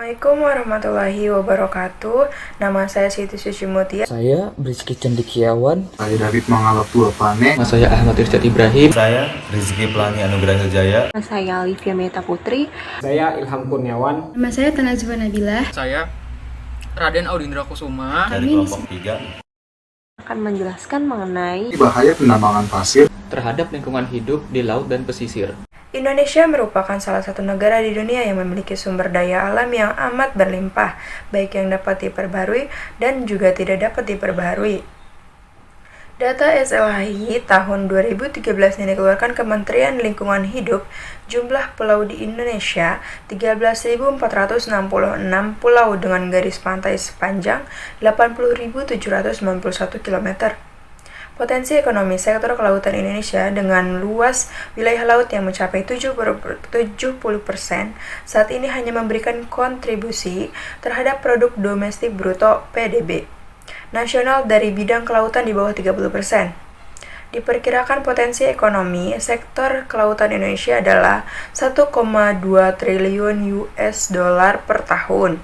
Assalamualaikum warahmatullahi wabarakatuh. Nama saya Siti Suci Mutia. Saya Rizky Cendikiawan. Saya David Mangalap Tuapane. Nama saya Ahmad Irsyad Ibrahim. Saya Rizky Pelangi Anugrah Hiljaya. Nama saya Alivia Meta Putri. Saya Ilham Kurniawan. Nama saya Tanazwa Nabila. Saya Raden Audindra Kusuma Dari kelompok 3. Akan menjelaskan mengenai Bahaya penambangan pasir Terhadap lingkungan hidup di laut dan pesisir. Indonesia merupakan salah satu negara di dunia yang memiliki sumber daya alam yang amat berlimpah, baik yang dapat diperbarui dan juga tidak dapat diperbarui. Data SLHI tahun 2013 yang dikeluarkan Kementerian Lingkungan Hidup, jumlah pulau di Indonesia 13.466 pulau dengan garis pantai sepanjang 80.791 km. Potensi ekonomi sektor kelautan Indonesia dengan luas wilayah laut yang mencapai 70% saat ini hanya memberikan kontribusi terhadap produk domestik bruto (PDB) nasional dari bidang kelautan di bawah 30%. Diperkirakan potensi ekonomi sektor kelautan Indonesia adalah 1,2 triliun US dollar per tahun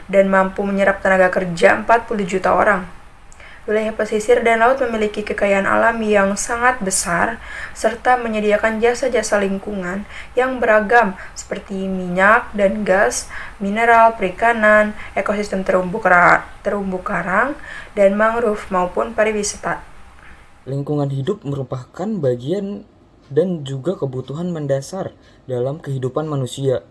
dan mampu menyerap tenaga kerja 40 juta orang. Wilayah pesisir dan laut memiliki kekayaan alam yang sangat besar serta menyediakan jasa-jasa lingkungan yang beragam seperti minyak dan gas, mineral, perikanan, ekosistem terumbu karang, dan mangrove maupun pariwisata. Lingkungan hidup merupakan bagian dan juga kebutuhan mendasar dalam kehidupan manusia.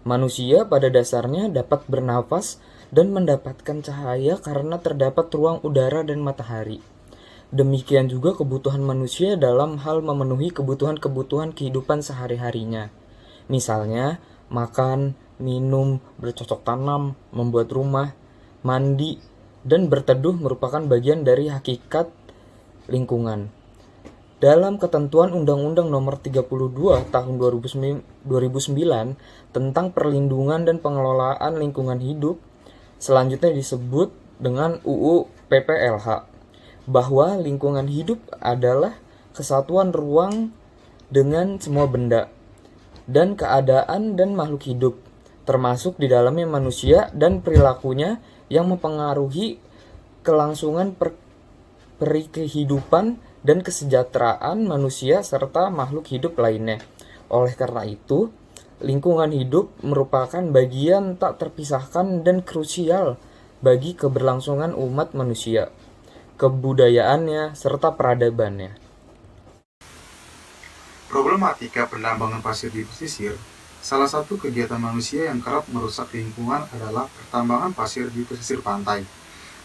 Manusia pada dasarnya dapat bernafas dan mendapatkan cahaya karena terdapat ruang udara dan matahari. Demikian juga kebutuhan manusia dalam hal memenuhi kebutuhan-kebutuhan kehidupan sehari-harinya. Misalnya, makan, minum, bercocok tanam, membuat rumah, mandi, dan berteduh merupakan bagian dari hakikat lingkungan. Dalam ketentuan Undang-Undang Nomor 32 Tahun 2009 tentang perlindungan dan pengelolaan lingkungan hidup, selanjutnya disebut dengan UU PPLH, bahwa lingkungan hidup adalah kesatuan ruang dengan semua benda dan keadaan dan makhluk hidup, termasuk di dalamnya manusia dan perilakunya yang mempengaruhi kelangsungan kehidupan dan kesejahteraan manusia serta makhluk hidup lainnya. Oleh karena itu, lingkungan hidup merupakan bagian tak terpisahkan dan krusial bagi keberlangsungan umat manusia, kebudayaannya, serta peradabannya. Problematika penambangan pasir di pesisir. Salah satu kegiatan manusia yang kerap merusak lingkungan adalah pertambangan pasir di pesisir pantai.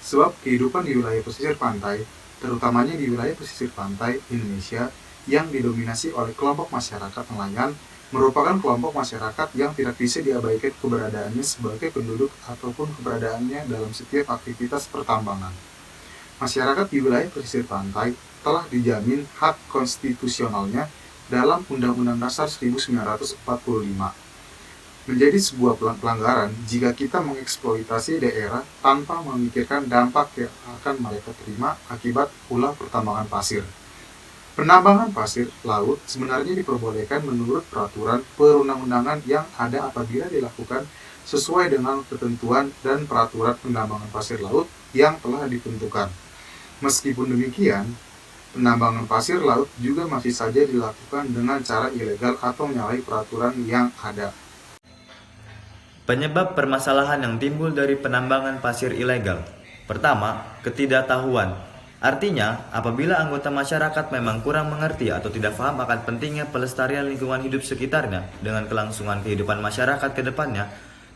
Sebab kehidupan di wilayah pesisir pantai, terutamanya di wilayah pesisir pantai Indonesia yang didominasi oleh kelompok masyarakat nelayan, merupakan kelompok masyarakat yang tidak bisa diabaikan keberadaannya sebagai penduduk ataupun keberadaannya dalam setiap aktivitas pertambangan. Masyarakat di wilayah pesisir pantai telah dijamin hak konstitusionalnya dalam Undang-Undang Dasar 1945. Menjadi sebuah pelanggaran jika kita mengeksploitasi daerah tanpa memikirkan dampak yang akan mereka terima akibat ulah pertambangan pasir. Penambangan pasir laut sebenarnya diperbolehkan menurut peraturan perundang-undangan yang ada apabila dilakukan sesuai dengan ketentuan dan peraturan penambangan pasir laut yang telah ditentukan. Meskipun demikian, penambangan pasir laut juga masih saja dilakukan dengan cara ilegal atau menyalahi peraturan yang ada. Penyebab permasalahan yang timbul dari penambangan pasir ilegal. Pertama, ketidaktahuan. Artinya, apabila anggota masyarakat memang kurang mengerti atau tidak paham akan pentingnya pelestarian lingkungan hidup sekitarnya dengan kelangsungan kehidupan masyarakat ke depannya,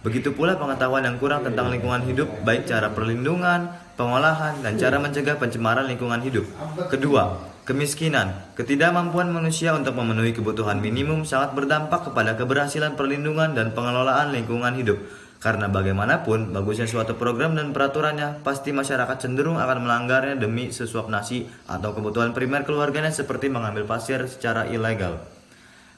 begitu pula pengetahuan yang kurang tentang lingkungan hidup, baik cara perlindungan, pengolahan, dan cara mencegah pencemaran lingkungan hidup. Kedua, kemiskinan. Ketidakmampuan manusia untuk memenuhi kebutuhan minimum sangat berdampak kepada keberhasilan perlindungan dan pengelolaan lingkungan hidup. Karena bagaimanapun, bagusnya suatu program dan peraturannya, pasti masyarakat cenderung akan melanggarnya demi sesuap nasi atau kebutuhan primer keluarganya seperti mengambil pasir secara ilegal.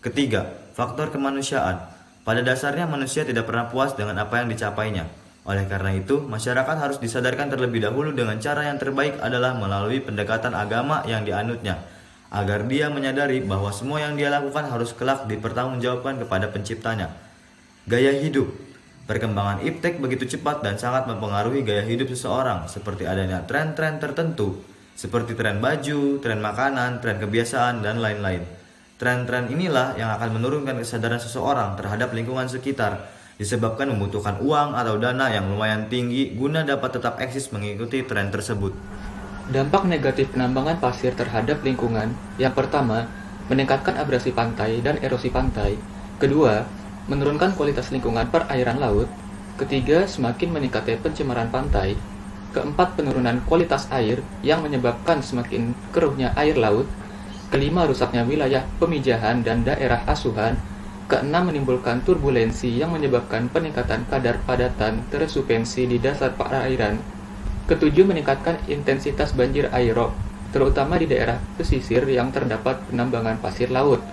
Ketiga, faktor kemanusiaan. Pada dasarnya manusia tidak pernah puas dengan apa yang dicapainya. Oleh karena itu, masyarakat harus disadarkan terlebih dahulu dengan cara yang terbaik adalah melalui pendekatan agama yang dianutnya, agar dia menyadari bahwa semua yang dia lakukan harus kelak dipertanggungjawabkan kepada penciptanya. Gaya hidup. Perkembangan iptek begitu cepat dan sangat mempengaruhi gaya hidup seseorang, seperti adanya tren-tren tertentu, seperti tren baju, tren makanan, tren kebiasaan, dan lain-lain. Tren-tren inilah yang akan menurunkan kesadaran seseorang terhadap lingkungan sekitar, disebabkan membutuhkan uang atau dana yang lumayan tinggi guna dapat tetap eksis mengikuti tren tersebut. Dampak negatif penambangan pasir terhadap lingkungan, yang pertama, meningkatkan abrasi pantai dan erosi pantai. Kedua, menurunkan kualitas lingkungan perairan laut. Ketiga, semakin meningkatnya pencemaran pantai. Keempat, penurunan kualitas air yang menyebabkan semakin keruhnya air laut. Kelima, rusaknya wilayah pemijahan dan daerah asuhan. Keenam, menimbulkan turbulensi yang menyebabkan peningkatan kadar padatan tersupensi di dasar perairan. Ketujuh, meningkatkan intensitas banjir aerob, terutama di daerah pesisir yang terdapat penambangan pasir laut.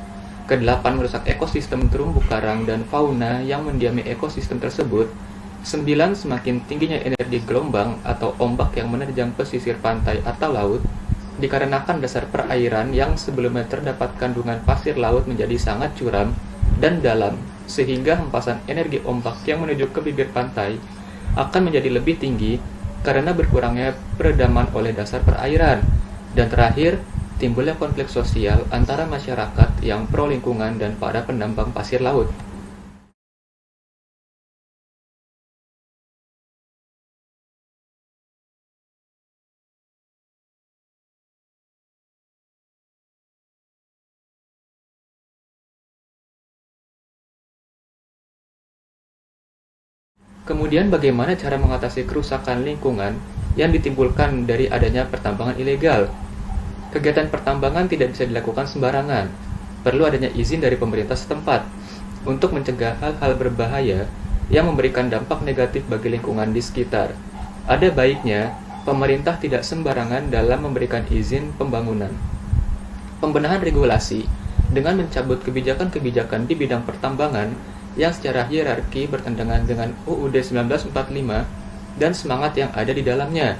Kedelapan, merusak ekosistem terumbu karang dan fauna yang mendiami ekosistem tersebut. 9, semakin tingginya energi gelombang atau ombak yang menerjang pesisir pantai atau laut, dikarenakan dasar perairan yang sebelumnya terdapat kandungan pasir laut menjadi sangat curam dan dalam, sehingga hempasan energi ombak yang menuju ke bibir pantai akan menjadi lebih tinggi karena berkurangnya peredaman oleh dasar perairan. Dan terakhir, timbulnya konflik sosial antara masyarakat yang pro lingkungan dan para penambang pasir laut. Kemudian bagaimana cara mengatasi kerusakan lingkungan yang ditimbulkan dari adanya pertambangan ilegal? Kegiatan pertambangan tidak bisa dilakukan sembarangan. Perlu adanya izin dari pemerintah setempat untuk mencegah hal-hal berbahaya yang memberikan dampak negatif bagi lingkungan di sekitar. Ada baiknya pemerintah tidak sembarangan dalam memberikan izin pembangunan. Pembenahan regulasi dengan mencabut kebijakan-kebijakan di bidang pertambangan yang secara hierarki bertentangan dengan UUD 1945 dan semangat yang ada di dalamnya.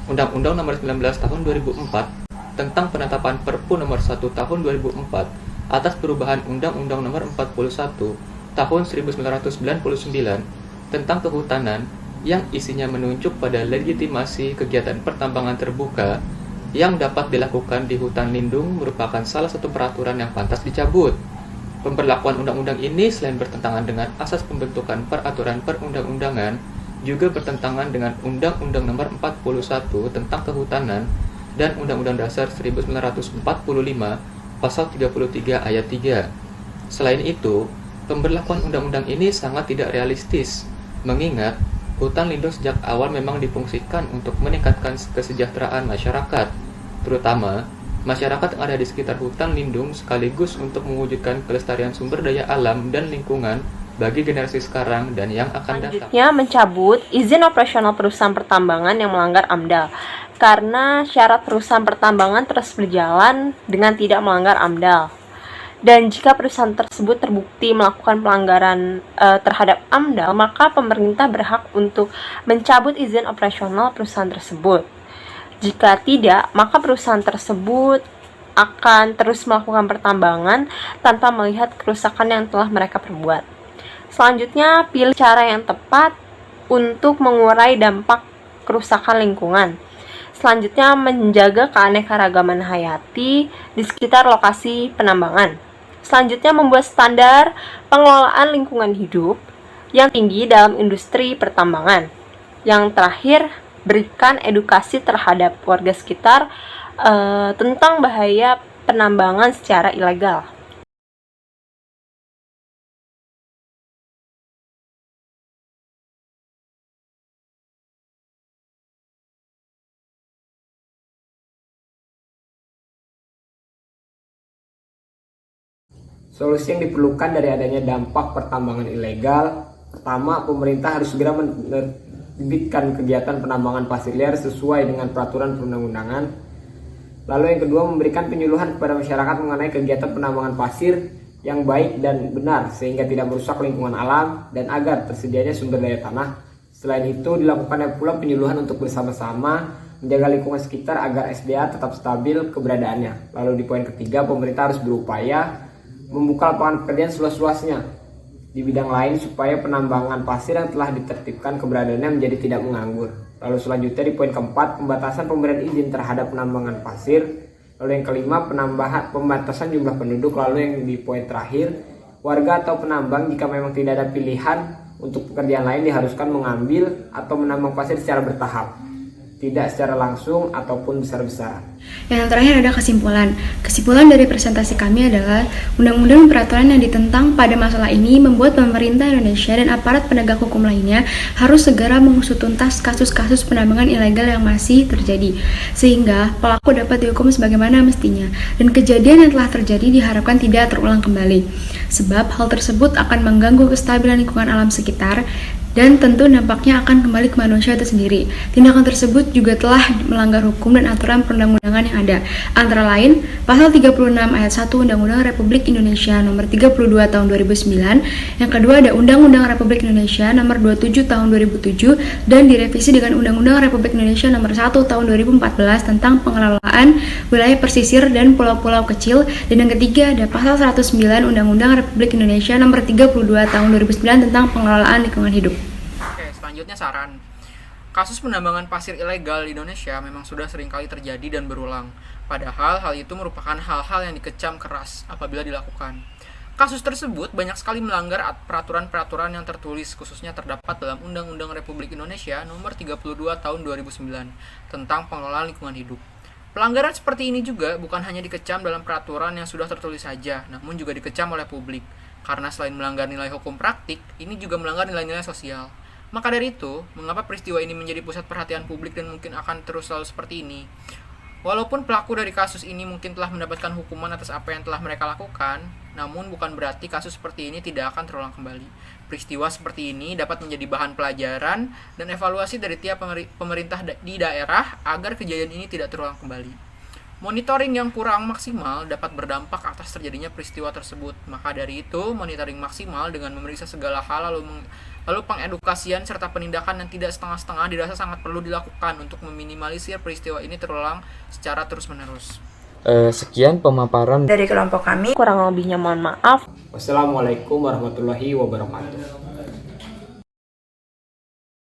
Undang-Undang Nomor 19 Tahun 2004 tentang penetapan Perpu Nomor 1 Tahun 2004 atas perubahan Undang-Undang Nomor 41 Tahun 1999 tentang kehutanan yang isinya menunjuk pada legitimasi kegiatan pertambangan terbuka yang dapat dilakukan di hutan lindung merupakan salah satu peraturan yang pantas dicabut. Pemberlakuan undang-undang ini selain bertentangan dengan asas pembentukan peraturan perundang-undangan, juga bertentangan dengan Undang-Undang Nomor 41 tentang Kehutanan dan Undang-Undang Dasar 1945 Pasal 33 Ayat 3. Selain itu, pemberlakuan undang-undang ini sangat tidak realistis, mengingat hutan lindung sejak awal memang difungsikan untuk meningkatkan kesejahteraan masyarakat, terutama masyarakat yang ada di sekitar hutan lindung, sekaligus untuk mewujudkan kelestarian sumber daya alam dan lingkungan bagi generasi sekarang dan yang akan datang. Selanjutnya, mencabut izin operasional perusahaan pertambangan yang melanggar AMDAL, karena syarat perusahaan pertambangan terus berjalan dengan tidak melanggar AMDAL. Dan jika perusahaan tersebut terbukti melakukan pelanggaran terhadap AMDAL, maka pemerintah berhak untuk mencabut izin operasional perusahaan tersebut. Jika tidak, maka perusahaan tersebut akan terus melakukan pertambangan tanpa melihat kerusakan yang telah mereka perbuat. Selanjutnya, pilih cara yang tepat untuk mengurai dampak kerusakan lingkungan. Selanjutnya, menjaga keanekaragaman hayati di sekitar lokasi penambangan. Selanjutnya, membuat standar pengelolaan lingkungan hidup yang tinggi dalam industri pertambangan. Yang terakhir, berikan edukasi terhadap warga sekitar tentang bahaya penambangan secara ilegal. Solusi yang diperlukan dari adanya dampak pertambangan ilegal, pertama, pemerintah harus segera menerbitkan kegiatan penambangan pasir liar sesuai dengan peraturan perundang-undangan. Lalu yang kedua, memberikan penyuluhan kepada masyarakat mengenai kegiatan penambangan pasir yang baik dan benar sehingga tidak merusak lingkungan alam dan agar tersedianya sumber daya tanah. Selain itu, dilakukannya pula penyuluhan untuk bersama-sama menjaga lingkungan sekitar agar SDA tetap stabil keberadaannya. Lalu di poin ketiga, pemerintah harus berupaya membuka lapangan pekerjaan seluas-luasnya di bidang lain supaya penambangan pasir yang telah ditertibkan keberadaannya menjadi tidak menganggur. Lalu selanjutnya di poin keempat, pembatasan pemberian izin terhadap penambangan pasir. Lalu yang kelima, pembatasan jumlah penduduk. Lalu yang di poin terakhir, warga atau penambang jika memang tidak ada pilihan untuk pekerjaan lain diharuskan mengambil atau menambang pasir secara bertahap, tidak secara langsung ataupun besar-besaran. Yang terakhir ada kesimpulan. Kesimpulan dari presentasi kami adalah undang-undang peraturan yang ditentang pada masalah ini membuat pemerintah Indonesia dan aparat penegak hukum lainnya harus segera mengusut tuntas kasus-kasus penambangan ilegal yang masih terjadi, sehingga pelaku dapat dihukum sebagaimana mestinya, dan kejadian yang telah terjadi diharapkan tidak terulang kembali. Sebab hal tersebut akan mengganggu kestabilan lingkungan alam sekitar dan tentu dampaknya akan kembali ke manusia itu sendiri. Tindakan tersebut juga telah melanggar hukum dan aturan perundang-undangan yang ada, antara lain Pasal 36 ayat 1 Undang-Undang Republik Indonesia Nomor 32 Tahun 2009. Yang kedua ada Undang-Undang Republik Indonesia Nomor 27 Tahun 2007 dan direvisi dengan Undang-Undang Republik Indonesia Nomor 1 Tahun 2014 tentang pengelolaan wilayah pesisir dan pulau-pulau kecil. Dan yang ketiga ada Pasal 109 Undang-Undang Republik Indonesia Nomor 32 Tahun 2009 tentang pengelolaan lingkungan hidup. Selanjutnya saran. Kasus penambangan pasir ilegal di Indonesia memang sudah seringkali terjadi dan berulang. Padahal hal itu merupakan hal-hal yang dikecam keras apabila dilakukan. Kasus tersebut banyak sekali melanggar peraturan-peraturan yang tertulis, khususnya terdapat dalam Undang-Undang Republik Indonesia Nomor 32 Tahun 2009 tentang pengelolaan lingkungan hidup. Pelanggaran seperti ini juga bukan hanya dikecam dalam peraturan yang sudah tertulis saja, namun juga dikecam oleh publik. Karena selain melanggar nilai hukum praktik, ini juga melanggar nilai-nilai sosial. Maka dari itu, mengapa peristiwa ini menjadi pusat perhatian publik dan mungkin akan terus selalu seperti ini? Walaupun pelaku dari kasus ini mungkin telah mendapatkan hukuman atas apa yang telah mereka lakukan, namun bukan berarti kasus seperti ini tidak akan terulang kembali. Peristiwa seperti ini dapat menjadi bahan pelajaran dan evaluasi dari tiap pemerintah di daerah agar kejadian ini tidak terulang kembali. Monitoring yang kurang maksimal dapat berdampak atas terjadinya peristiwa tersebut. Maka dari itu, monitoring maksimal dengan memeriksa segala hal lalu pengedukasian serta penindakan yang tidak setengah-setengah dirasa sangat perlu dilakukan untuk meminimalisir peristiwa ini terulang secara terus-menerus. Sekian pemaparan Dari kelompok kami. Kurang lebihnya mohon maaf. Wassalamualaikum warahmatullahi wabarakatuh.